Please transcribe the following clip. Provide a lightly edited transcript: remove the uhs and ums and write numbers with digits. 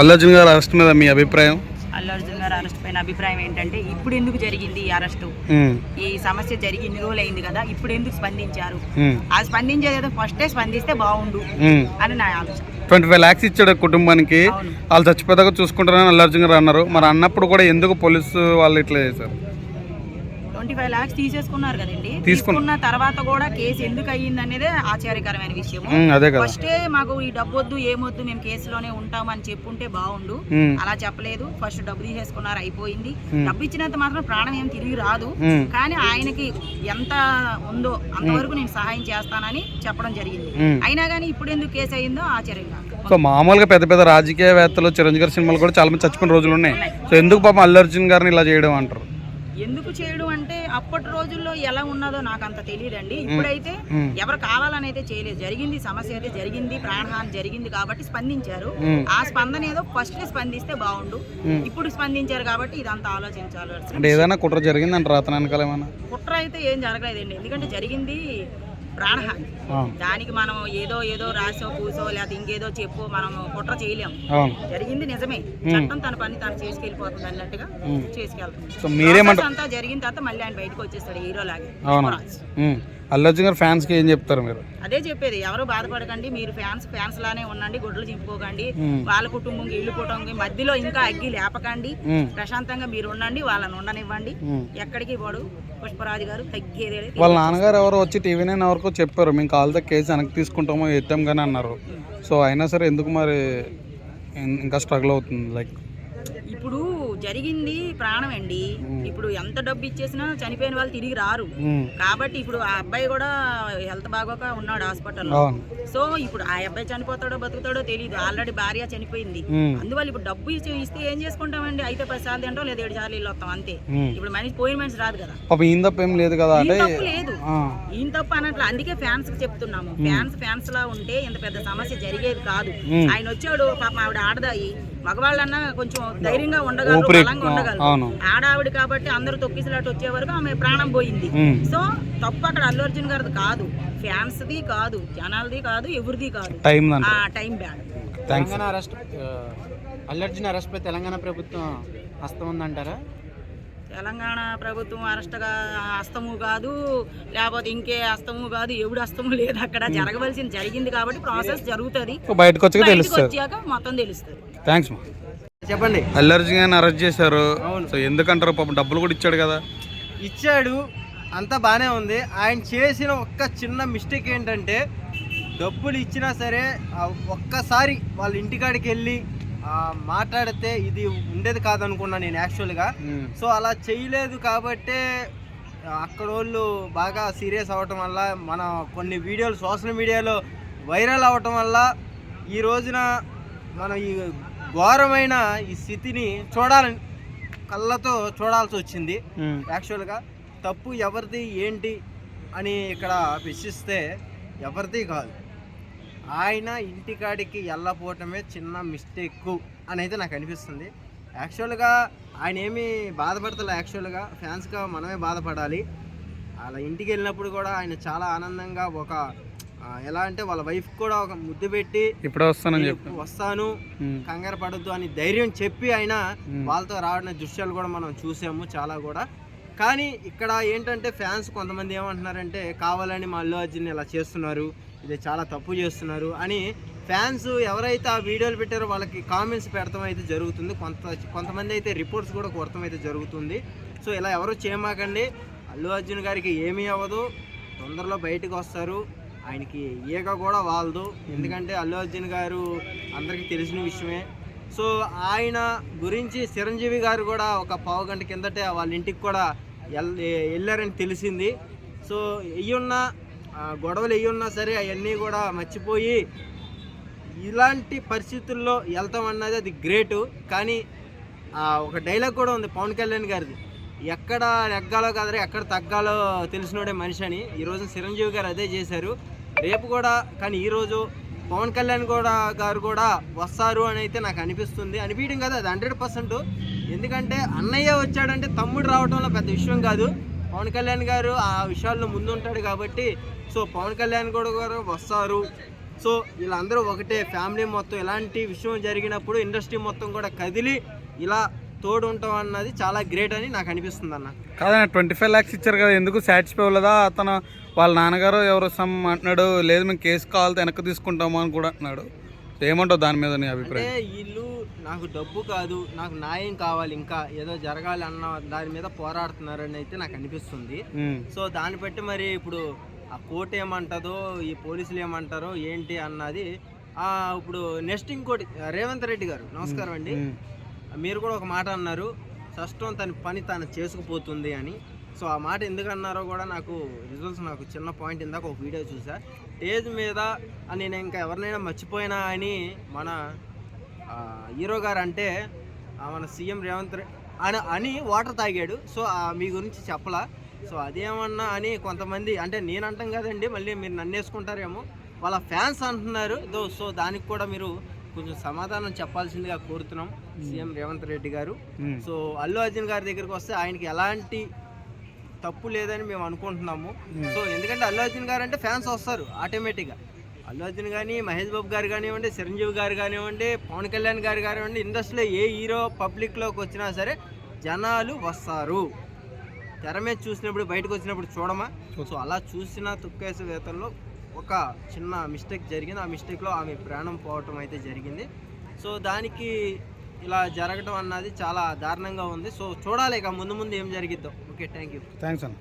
అల్లు అర్జున్ గారి అరెస్ట్ మీద మీ అభిప్రాయం? అల్లు అర్జున్ గారి అరెస్ట్ పైన అభిప్రాయం ఏంటంటే, ఇప్పుడు ఎందుకు జరిగింది ఈ అరెస్టు? ఈ సమస్య జరిగి ఇన్ని రోజులు అయింది కదా, ఇప్పుడు ఎందుకు స్పందించారు? ఆ స్పందించేది ఫస్టే స్పందిస్తే బాగుండు అని నా ఆలోచన. 25 lakhs ఇచ్చాడు కుటుంబానికి, వాళ్ళు చచ్చిపోదాకా చూసుకుంటారని అల్లు అర్జున్ గారు అన్నారు. మరి అన్నప్పుడు కూడా ఎందుకు పోలీసు వాళ్ళు ఇట్లా చేశారు? 25 lakhs తీసేసుకున్నారు కదండి. తీసుకున్న తర్వాత కూడా కేసు ఎందుకు అయ్యింది అనేది ఆశ్చర్యకరమైన విషయం. ఫస్టే మాకు ఈ డబ్బు వద్దు ఏమొద్దు, మేము కేసులోనే ఉంటామని చెప్పుంటే బాగుండు. అలా చెప్పలేదు. ఫస్ట్ డబ్బు తీసేసుకున్నారు, అయిపోయింది. డబ్బు ఇచ్చినంత మాత్రం ప్రాణం ఏం తిరిగి రాదు. కానీ ఆయనకి ఎంత ఉందో అంతవరకు నేను సహాయం చేస్తానని చెప్పడం జరిగింది. అయినా కానీ ఇప్పుడు ఎందుకు కేసు అయ్యిందో ఆశ్చర్యంగా. సో మామూలుగా పెద్ద పెద్ద రాజకీయవేత్తలు, చిరంజీవి గారి సినిమాలు కూడా చాలా మంది చచ్చిపోయిన రోజులు ఉన్నాయి. సో ఎందుకు పాపం అల్లు అర్జున్ గారిని ఇలా చేయడం అంటారు? ఎందుకు చేయడం అంటే, అప్పటి రోజుల్లో ఎలా ఉన్నదో నాకు అంత తెలియదండి. ఇప్పుడైతే ఎవరు కావాలని అయితే చేయలేదు. జరిగింది, సమస్య అయితే జరిగింది, ప్రాణహాని జరిగింది కాబట్టి స్పందించారు. ఆ స్పందన ఏదో ఫస్ట్ స్పందిస్తే బాగుండు. ఇప్పుడు స్పందించారు కాబట్టి ఇదంతా ఆలోచించాలి. అంటే ఏదైనా కుట్ర జరిగింది అంటారు అతని వెనకాల? ఏమన్నా కుట్ర అయితే ఏం జరగలేదండి. ఎందుకంటే జరిగింది ప్రాణహాని. దానికి మనం ఏదో రాసో కూసో లేకపోతే ఇంకేదో చెప్పు మనం కుట్ర చేయలేము. జరిగింది నిజమే, చట్టం తన పని తను చేసుకెళ్ళిపోతుంది అన్నట్టుగా చేసుకెళ్తాం. అంతా జరిగిన తర్వాత మళ్ళీ ఆయన బయటకు వచ్చేస్తాడు హీరో లాగే. అల్లు అర్జున్ గారు ఫ్యాన్స్ కి ఏం చెప్తారు మీరు? అదే చెప్పేది, ఎవరు బాధపడకండి, మీరు ఫ్యాన్స్ లానే ఉండండి, గుడ్లు చింపుకోకండి, వాళ్ళ కుటుంబం ఇల్లు కుటుంబం మధ్యలో ఇంకా అగ్గి లేపకండి, ప్రశాంతంగా మీరు ఉండండి, వాళ్ళని ఉండనివ్వండి, ఎక్కడికి పోడు. పుష్పరాజు గారు తగ్గేదే. వాళ్ళ నాన్నగారు ఎవరో వచ్చి టీవీ నైన్ ఎవరికో చెప్పారు, మేము కాల్తో కేసు వెనక్కి తీసుకుంటామో ఎత్తాం కానీ అన్నారు. సో అయినా సరే ఎందుకు మరి ఇంకా స్ట్రగుల్ అవుతుంది? లైక్ ఇప్పుడు జరిగింది ప్రాణం అండి. ఇప్పుడు ఎంత డబ్బు ఇచ్చేసినా చనిపోయిన వాళ్ళు తిరిగి రారు. కాబట్టి ఇప్పుడు ఆ అబ్బాయి కూడా హెల్త్ బాగోక ఉన్నాడు హాస్పిటల్లో. సో ఇప్పుడు ఆ అబ్బాయి చనిపోతాడో బతుకుతాడో తెలియదు. ఆల్రెడీ భార్య చనిపోయింది. అందువల్ల ఇప్పుడు డబ్బు ఇస్తే ఏం చేసుకుంటామండి? అయితే 10 సార్లు తింటాం లేదా 7 సార్లు ఇల్లు వస్తాం అంతే. ఇప్పుడు మనిషి పోయిన మనిషి రాదు కదా. ఈయన తప్పు ఏం లేదు కదా. లేదు, ఈయన తప్పు అన్నట్లు. అందుకే ఫ్యాన్స్ కి చెప్తున్నాము, ఫ్యాన్స్ లా ఉంటే ఇంత పెద్ద సమస్య జరిగేది కాదు. ఆయన వచ్చాడు, పాపం ఆవిడ ఆడదాయి, మగవాళ్ళన్నా కొంచెం ధైర్యంగా ఉండగలరు, బలంగా ఉండగలరు. ఆడావిడ కాబట్టి అందరూ తొక్కిసలాట వచ్చే వరకు ఆమె ప్రాణం పోయింది. సో తప్పు అక్కడ అల్లు అర్జున్ గారిది కాదు, ఫ్యాన్స్ ది కాదు, జనాలది కాదు, ఎవరిది కాదు. Time bad. Telangana arrest, Allu Arjun arrest పై తెలంగాణ ప్రభుత్వం హస్తం ఉందంటారా? తెలంగాణ ప్రభుత్వం అరెస్ట్గా హస్తము కాదు, లేకపోతే ఇంకే హస్తము కాదు, ఎవడు హస్తము లేదు. అక్కడ జరగవలసింది జరిగింది కాబట్టి ప్రాసెస్ జరుగుతుంది, బయటకు వచ్చాక మొత్తం తెలుస్తుంది. థ్యాంక్స్. చెప్పండి. అల్లు అర్జున్ గారిని అరెస్ట్ చేశారు. సో ఎందుకంటారు? పాపం డబ్బులు కూడా ఇచ్చాడు కదా. ఇచ్చాడు, అంతా బాగానే ఉంది. ఆయన చేసిన ఒక్క చిన్న మిస్టేక్ ఏంటంటే, డబ్బులు ఇచ్చినా సరే ఒక్కసారి వాళ్ళ ఇంటికాడికి వెళ్ళి మాట్లాడితే ఇది ఉండేది కాదనుకున్నా నేను యాక్చువల్గా. సో అలా చేయలేదు కాబట్టే అక్కడ వాళ్ళు బాగా సీరియస్ అవ్వటం వల్ల, మన కొన్ని వీడియోలు సోషల్ మీడియాలో వైరల్ అవ్వటం వల్ల ఈ రోజున మనం ఈ ఘోరమైన ఈ స్థితిని కళ్ళతో చూడాల్సి వచ్చింది. యాక్చువల్గా తప్పు ఎవరిది ఏంటి అని ఇక్కడ ప్రశ్నిస్తే ఎవరిది కాదు, ఆయన ఇంటికాడికి వెళ్ళపోవటమే చిన్న మిస్టేక్ అని అయితే నాకు అనిపిస్తుంది. యాక్చువల్గా ఆయన ఏమీ బాధపడతలే. యాక్చువల్గా ఫ్యాన్స్గా మనమే బాధపడాలి. అలా ఇంటికి వెళ్ళినప్పుడు కూడా ఆయన చాలా ఆనందంగా ఎలా అంటే వాళ్ళ వైఫ్ కూడా ఒక ముద్దు పెట్టి ఇప్పుడే వస్తాను కంగారు పడద్దు అని ధైర్యం చెప్పి ఆయన వాళ్ళతో రావడం దృశ్యాలు కూడా మనం చూసాము చాలా కూడా. కానీ ఇక్కడ ఏంటంటే ఫ్యాన్స్ కొంతమంది ఏమంటున్నారంటే, కావాలని మా అల్లు అర్జున్ ఇలా చేస్తున్నారు, ఇది చాలా తప్పు చేస్తున్నారు అని ఫ్యాన్స్ ఎవరైతే ఆ వీడియోలు పెట్టారో వాళ్ళకి కామెంట్స్ పెడతాం అయితే జరుగుతుంది. కొంతమంది అయితే రిపోర్ట్స్ కూడా కొడతాం అయితే జరుగుతుంది. సో ఇలా ఎవరు చేయమాకండి. అల్లు అర్జున్ గారికి ఏమీ అవ్వదు, తొందరలో బయటకు వస్తారు. ఆయనకి ఈగ కూడా వాలదు, ఎందుకంటే అల్లు అర్జున్ గారు అందరికీ తెలిసిన విషయమే. సో ఆయన గురించి చిరంజీవి గారు కూడా ఒక పావు గంట కిందటే వాళ్ళ ఇంటికి కూడా వెళ్ళారని తెలిసింది. సో గొడవలు ఉన్నా సరే అవన్నీ కూడా మర్చిపోయి ఇలాంటి పరిస్థితుల్లో వెళ్తాం అన్నది అది గ్రేటు. కానీ ఒక డైలాగ్ కూడా ఉంది పవన్ కళ్యాణ్ గారిది, ఎక్కడ నెగ్గాలో కాదు ఎక్కడ తగ్గాలో తెలిసినోడే మనిషి అని. ఈరోజు చిరంజీవి గారు అదే చేశారు. రేపు కూడా కానీ ఈరోజు పవన్ కళ్యాణ్ గారు కూడా వస్తారు అని అయితే నాకు అనిపిస్తుంది. అనిపించడం కదా, అది 100%. ఎందుకంటే అన్నయ్య వచ్చాడంటే తమ్ముడు రావడంలో పెద్ద విషయం కాదు. పవన్ కళ్యాణ్ గారు ఆ విషయాల్లో ముందుంటాడు కాబట్టి. సో పవన్ కళ్యాణ్ గారు వస్తారు, సో వీళ్ళందరూ ఒకటే ఫ్యామిలీ మొత్తం. ఇలాంటి విషయం జరిగినప్పుడు ఇండస్ట్రీ మొత్తం కూడా కదిలి ఇలా తోడు ఉంటాం అన్నది చాలా గ్రేట్ అని నాకు అనిపిస్తుంది అన్న. కాదన్న 25 lakhs ఇచ్చారు కదా, ఎందుకు సాటిస్ఫై అవ్వలేదా? అతను వాళ్ళ నాన్నగారు ఎవరు సమ్ అంటున్నాడు, లేదు మేము కేసు కావాలితే వెనక్కి తీసుకుంటాము అని కూడా అంటున్నాడు. ఏమంటావు దాని మీద నీ అభిప్రాయం? అంటే వీళ్ళు నాకు డబ్బు కాదు, నాకు న్యాయం కావాలి, ఇంకా ఏదో జరగాలి అన్న దాని మీద పోరాడుతున్నారని అయితే నాకు అనిపిస్తుంది. సో దాన్ని బట్టి మరి ఇప్పుడు ఆ కోర్టు ఏమంటుందో, ఈ పోలీసులు ఏమంటారో ఏంటి అన్నది. ఇప్పుడు నెక్స్ట్ ఇంకోటి, రేవంత్ రెడ్డి గారు నమస్కారం అండి. మీరు కూడా ఒక మాట అన్నారు, సష్టం తన పని తను చేసుకుపోతుంది అని. సో ఆ మాట ఎందుకు అన్నారో కూడా నాకు రిజల్ట్స్, నాకు చిన్న పాయింట్ ఇందాక ఒక వీడియో చూసా, స్టేజ్ మీద నేను ఇంకా ఎవరినైనా మర్చిపోయినా అని మన హీరో గారు అంటే మన సీఎం రేవంత్ రెడ్డి అని వాటర్ తాగాడు. సో మీ గురించి చెప్పలా. సో అదేమన్నా అని కొంతమంది, అంటే నేను అంటాం కదండి, మళ్ళీ మీరు నన్ను వేసుకుంటారేమో, వాళ్ళ ఫ్యాన్స్ అంటున్నారు. సో దానికి కూడా మీరు కొంచెం సమాధానం చెప్పాల్సిందిగా కోరుతున్నాం సీఎం రేవంత్ రెడ్డి గారు. సో అల్లు అర్జున్ గారి దగ్గరికి వస్తే ఆయనకి ఎలాంటి తప్పు లేదని మేము అనుకుంటున్నాము. సో ఎందుకంటే అల్లు అర్జున్ గారు అంటే ఫ్యాన్స్ వస్తారు ఆటోమేటిక్గా. అల్లు అర్జున్ కానీ, మహేష్ బాబు గారు కానివ్వండి, చిరంజీవి గారు కానివ్వండి, పవన్ కళ్యాణ్ గారు కానివ్వండి, ఇండస్ట్రీలో ఏ హీరో పబ్లిక్లోకి వచ్చినా సరే జనాలు వస్తారు. తెర మీద చూసినప్పుడు, బయటకు వచ్చినప్పుడు చూడమా. సో అలా చూసిన తుక్కేసే వేతల్లో ఒక చిన్న మిస్టేక్ జరిగింది. ఆ మిస్టేక్లో ఆమె ప్రాణం పోవటం అయితే జరిగింది. సో దానికి ఇలా జరగడం అన్నది చాలా దారుణంగా ఉంది. సో చూడాలి ఇక ముందు ముందు ఏం జరిగిద్దాం. Okay, thank you. థ్యాంక్స్ అన్న.